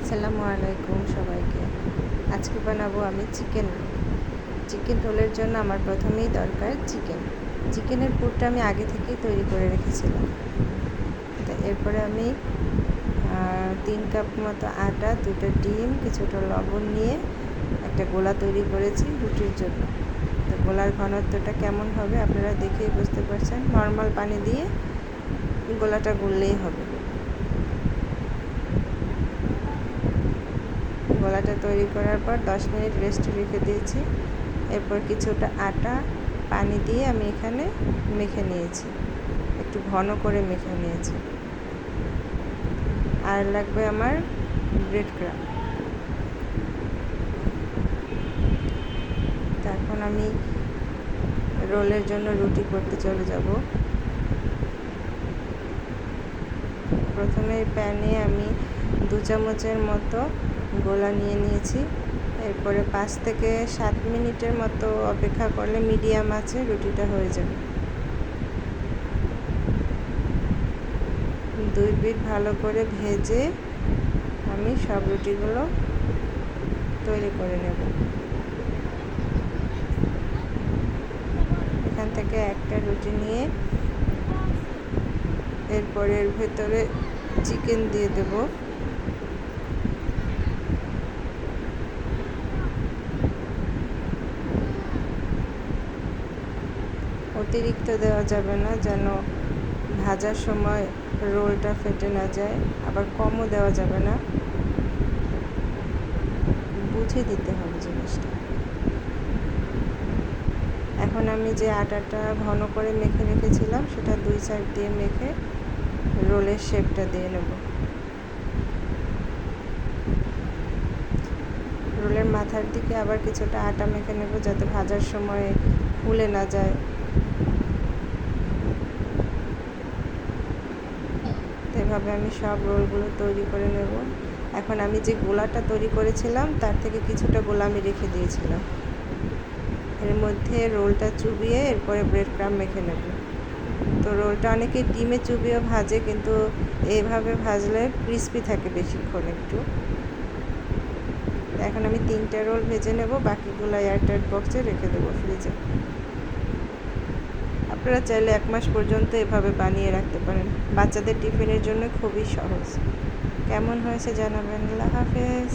আসসালামু আলাইকুম সবাইকে। আজকে বানাবো আমি চিকেন রোলের জন্য আমার প্রথমেই দরকার চিকেনের পুরটা আমি আগে থেকেই তৈরি করে রেখেছিলাম। তো এরপরে আমি 3 কাপ মতো আটা, 2টা ডিম, কিছুটা লবণ নিয়ে একটা গোলা তৈরি করেছি রুটির জন্য। তো গোলার ঘনত্বটা কেমন হবে আপনারা দেখেই বুঝতে পারছেন। নর্মাল পানি দিয়ে গোলাটা গুললেই হবে। গোলাটা তৈরি করার পর 10 মিনিট রেস্টে রেখে দিয়েছি। এরপর কিছুটা আটা পানি দিয়ে আমি এখানে মেখে নিয়েছি, একটু ঘন করে মেখে নিয়েছি। আর লাগবে আমার ব্রেড ক্রাম্ব। এখন আমি রোলের জন্য রুটি করতে চলে যাব। প্রথমে প্যানে আমি 2 চামচের মতো গোলা নিয়ে নিয়েছি। এরপরে 5 থেকে 7 মিনিটের মতো অপেক্ষা করলে মিডিয়াম আঁচে রুটিটা হয়ে যাবে। 2 পিঠ ভালো করে ভেজে আমি সব রুটিগুলো তৈরি করে নেব। এখান থেকে একটা রুটি নিয়ে এরপরে এর ভেতরে চিকেন দিয়ে দেব। অতিরিক্ত দেওয়া যাবে না, যেন ভাজার সময় রোলটা ফেটে না যায়। আবার কমও দেওয়া যাবে না, বুঝে দিতে হবে জিনিসটা। এখন আমি যে আটাটা ঘন করে মেখে রেখেছিলাম সেটা 2 সাইড দিয়ে মেখে রোলের শেপটা দিয়ে নেব। রোলের মাথার দিকে আবার কিছুটা আটা মেখে নেব, যাতে ভাজার সময় ফুলে না যায়। এভাবে আমি সব রোলগুলো তৈরি করে নেব। এখন আমি যে গোলাটা তৈরি করেছিলাম তার থেকে কিছুটা গোলা আমি রেখে দিয়েছিলাম, এর মধ্যে রোলটা চুবিয়ে এরপরে ব্রেড ক্রাম্ব মেখে নেব। তো রোলটা অনেকে ডিমে চুবিয়ে ভাজে, কিন্তু এইভাবে ভাজলে ক্রিস্পি থাকে বেশিক্ষণ একটু। এখন আমি 3টা রোল ভেজে নেব, বাকিগুলো এয়ারটাইট বক্সে রেখে দেবো ফ্রিজে। আপনারা চাইলে 1 মাস পর্যন্ত এভাবে বানিয়ে রাখতে পারেন। বাচ্চাদের টিফিনের জন্য খুবই সহজ। কেমন হয়েছে জানাবেন। আল্লাহ হাফেজ।